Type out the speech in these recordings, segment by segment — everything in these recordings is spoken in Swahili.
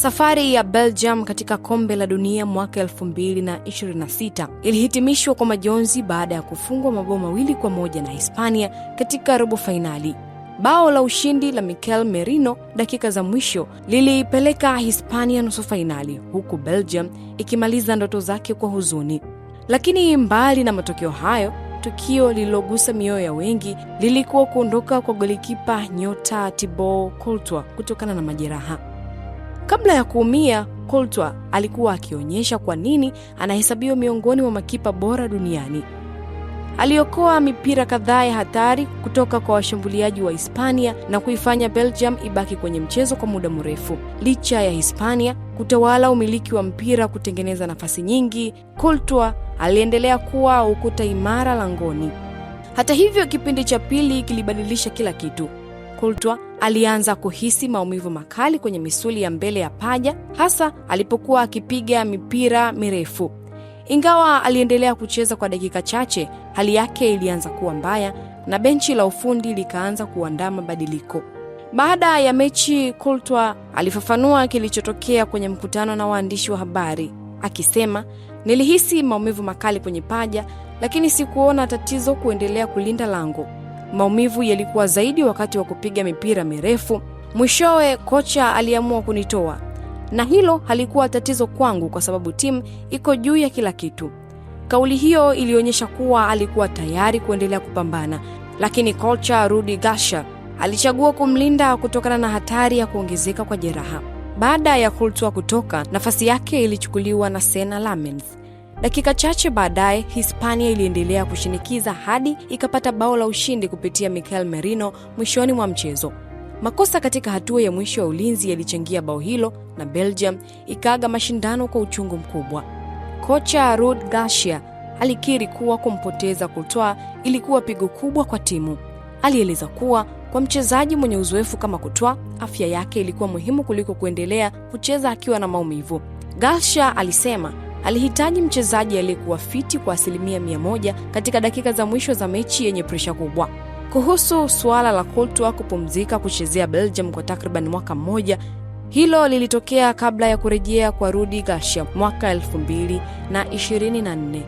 Safari ya Belgium katika kombe la dunia mwaka 2026 ilihitimishwa kwa majonzi baada ya kufungwa mabao 2-1 na Hispania katika robo fainali. Bao la ushindi la Mikel Merino dakika za mwisho liliipeleka Hispania nusu fainali, huku Belgium ikimaliza ndoto zake kwa huzuni. Lakini mbali na matokeo hayo, tukio lililogusa mioyo ya wengi lilikuwa kuondoka kwa golikipa nyota Thibaut Courtois kutokana na majeraha. Kabla ya kuumia, Courtois alikuwa akionyesha kwa nini anahesabiwa miongoni mwa makipa bora duniani. Aliokoa mipira kadhaa ya hatari kutoka kwa washambuliaji wa Hispania na kuifanya Belgium ibaki kwenye mchezo kwa muda mrefu. Licha ya Hispania kutawala umiliki wa mpira kutengeneza nafasi nyingi, Courtois aliendelea kuwa ukuta imara langoni. Hata hivyo, kipindi cha pili kilibadilisha kila kitu. Courtois alianza kuhisi maumivu makali kwenye misuli ya mbele ya paja, hasa alipokuwa akipiga mipira mirefu. Ingawa aliendelea kucheza kwa dakika chache, hali yake ilianza kuwa mbaya na benchi la ufundi likaanza kuandaa mabadiliko. Baada ya mechi, Courtois alifafanua kilichotokea kwenye mkutano na waandishi wa habari, akisema, "Nilihisi maumivu makali kwenye paja, lakini sikuona tatizo kuendelea kulinda lango. Maumivu yalikuwa zaidi wakati wa kupiga mipira mirefu. Mwishowe kocha aliamua kunitoa. Na hilo halikuwa tatizo kwangu kwa sababu timu iko juu ya kila kitu." Kauli hiyo ilionyesha kuwa alikuwa tayari kuendelea kupambana, lakini kocha Rudi Garcia alichagua kumlinda kutokana na hatari ya kuongezeka kwa jeraha. Baada ya Courtois kutoka, nafasi yake ilichukuliwa na Sena Lammens. Dakika chache baadaye, Hispania iliendelea kushinikiza hadi ikapata bao la ushindi kupitia Mikel Merino mwishoni mwa mchezo. Makosa katika hatua ya mwisho ya ulinzi yalichangia bao hilo na Belgium ikaaga mashindano kwa uchungu mkubwa. Kocha Rudi Garcia alikiri kuwa kumpoteza Courtois ilikuwa pigo kubwa kwa timu. Alieleza kuwa kwa mchezaji mwenye uzoefu kama Courtois, afya yake ilikuwa muhimu kuliko kuendelea kucheza akiwa na maumivu. Garcia alisema alihitaji mchezaji aliyekuwa fiti kwa 100% katika dakika za mwisho za mechi yenye presha kubwa. Kuhusu suala la Courtois kupumzika kuchezea Belgium kwa takriban mwaka mmoja, hilo lilitokea kabla ya kurejea kwa Rudi Garcia mwaka 2024.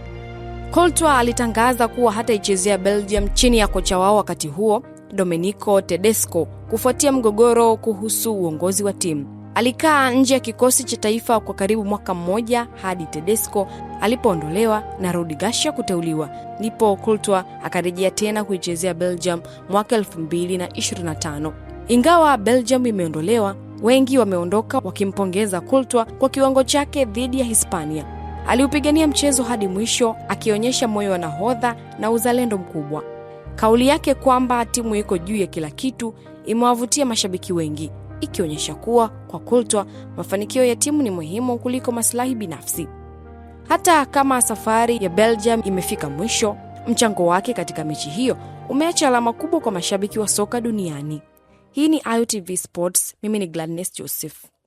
Courtois alitangaza kuwa hataichezea Belgium chini ya kocha wao wakati huo, Domenico Tedesco, kufuatia mgogoro kuhusu uongozi wa timu. Alikaa nje ya kikosi cha taifa kwa karibu mwaka mmoja hadi Tedesco alipoondolewa na Rudi Garcia kuteuliwa. Ndipo Courtois akarejea tena kuichezea Belgium mwaka 2025. Ingawa Belgium imeondolewa, wengi wameondoka wakimpongeza Courtois kwa kiwango chake dhidi ya Hispania. Aliupigania mchezo hadi mwisho, akionyesha moyo wa nahodha na uzalendo mkubwa. Kauli yake kwamba timu iko juu ya kila kitu imewavutia mashabiki wengi, ikionyesha kuwa kwa Courtois mafanikio ya timu ni muhimu kuliko maslahi binafsi. Hata kama safari ya Belgium imefika mwisho, mchango wake katika mechi hiyo umeacha alama kubwa kwa mashabiki wa soka duniani. Hii ni IOTV Sports, mimi ni Gladness Joseph.